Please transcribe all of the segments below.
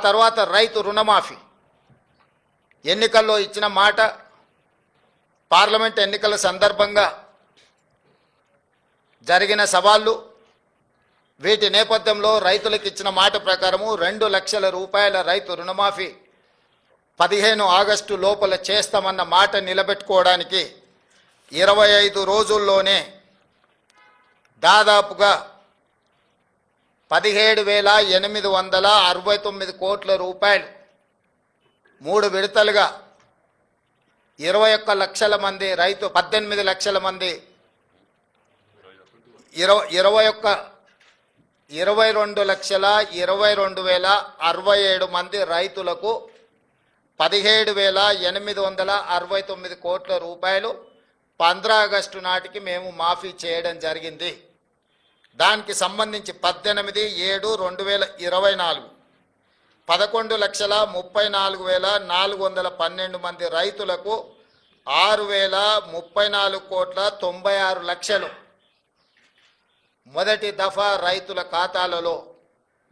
తర్వాత రైతు రుణమాఫీ ఎన్నికల్లో ఇచ్చిన మాట, పార్లమెంట్ ఎన్నికల సందర్భంగా జరిగిన సవాళ్ళు, వీటి నేపథ్యంలో రైతులకు ఇచ్చిన మాట ప్రకారము 2 లక్షల రూపాయల రైతు రుణమాఫీ 15 ఆగస్టు లోపల చేస్తామన్న మాట నిలబెట్టుకోవడానికి 25 రోజుల్లోనే దాదాపుగా 17,869 కోట్ల రూపాయలు 3 విడతలుగా 21 లక్షల మంది రైతు 18 లక్షల మంది 22,22,067 మంది రైతులకు 17,869 కోట్ల రూపాయలు 15 ఆగస్టు నాటికి మేము మాఫీ చేయడం జరిగింది. దానికి సంబంధించి 18/7/2024 11,34,412 మంది రైతులకు 6,034,96,00,000 మొదటి దఫా రైతుల ఖాతాలలో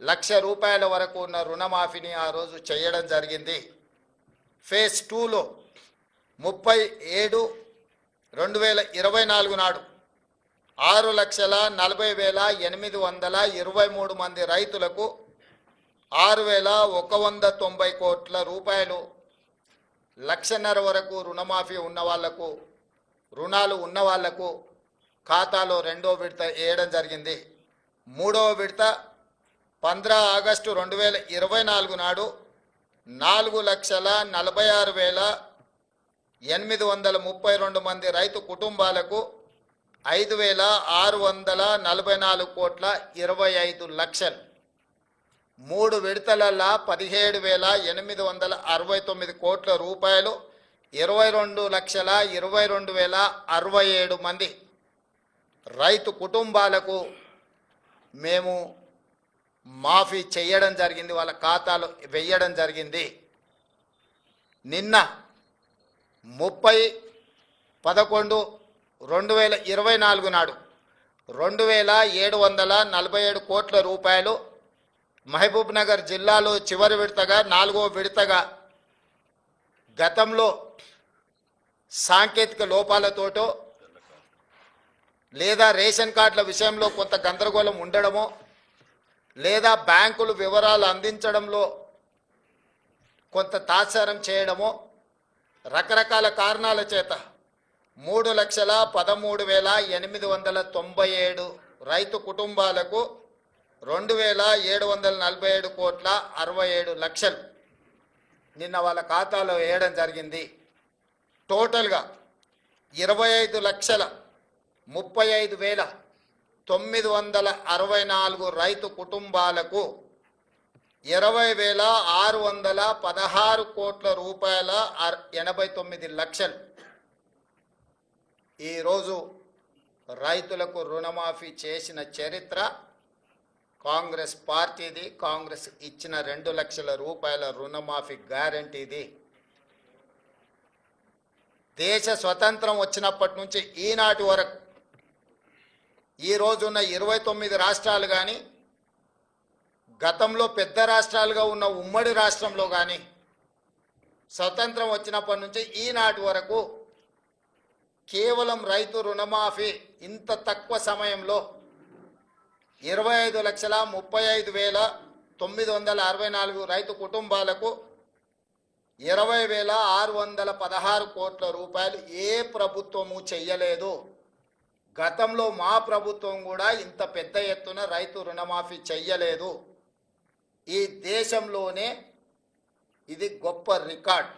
₹1,00,000 వరకు ఉన్న రుణమాఫీని ఆ రోజు చేయడం జరిగింది. ఫేజ్ 2లో 30/7/2024 నాడు 6,40,823 మంది రైతులకు 6,190 కోట్ల రూపాయలు, ₹1,00,000 వరకు రుణమాఫీ ఉన్న వాళ్లకు, రుణాలు ఉన్న వాళ్లకు ఖాతాలో 2వ విడత వేయడం జరిగింది. 3వ విడత 15 ఆగస్టు 2024 నాడు 4,46,832 మంది రైతు కుటుంబాలకు 5,644 కోట్ల 25 లక్షలు, 3 విడతలల్లా 17,869 కోట్ల రూపాయలు 22,22,067 మంది రైతు కుటుంబాలకు మేము మాఫీ చేయడం జరిగింది, వాళ్ళ ఖాతాలో వేయడం జరిగింది. నిన్న 30/11/2024 నాడు 2,747 కోట్ల రూపాయలు మహబూబ్ నగర్ జిల్లాలో చివరి విడతగా 4వ విడతగా గతంలో సాంకేతిక లోపాలతోటో లేదా రేషన్ కార్డుల విషయంలో కొంత గందరగోళం ఉండడమో లేదా బ్యాంకులు వివరాలు అందించడంలో కొంత తాత్సారం చేయడమో రకరకాల కారణాల చేత 3,13,897 రైతు కుటుంబాలకు 2,747 కోట్ల 67 లక్షలు నిన్న వాళ్ళ ఖాతాలో వేయడం జరిగింది. టోటల్గా 25,35,964 రైతు కుటుంబాలకు 20,616 కోట్ల రూపాయల 89 లక్షలు ఈరోజు రైతులకు రుణమాఫీ చేసిన చరిత్ర కాంగ్రెస్ పార్టీది. కాంగ్రెస్ ఇచ్చిన 2 లక్షల రూపాయల రుణమాఫీ గ్యారంటీది. దేశ స్వతంత్రం వచ్చినప్పటి నుంచి ఈనాటి వరకు ఈ రోజున్న 29 రాష్ట్రాలు కానీ, గతంలో పెద్ద రాష్ట్రాలుగా ఉన్న ఉమ్మడి రాష్ట్రంలో కానీ స్వతంత్రం వచ్చినప్పటి నుంచి ఈనాటి వరకు కేవలం రైతు రుణమాఫీ ఇంత తక్కువ సమయంలో 25,35,964 రైతు కుటుంబాలకు 20,616 కోట్ల రూపాయలు ఏ ప్రభుత్వము చెయ్యలేదు. గతంలో మా ప్రభుత్వం కూడా ఇంత పెద్ద ఎత్తున రైతు రుణమాఫీ చెయ్యలేదు. ఈ దేశంలోనే ఇది గొప్ప రికార్డ్.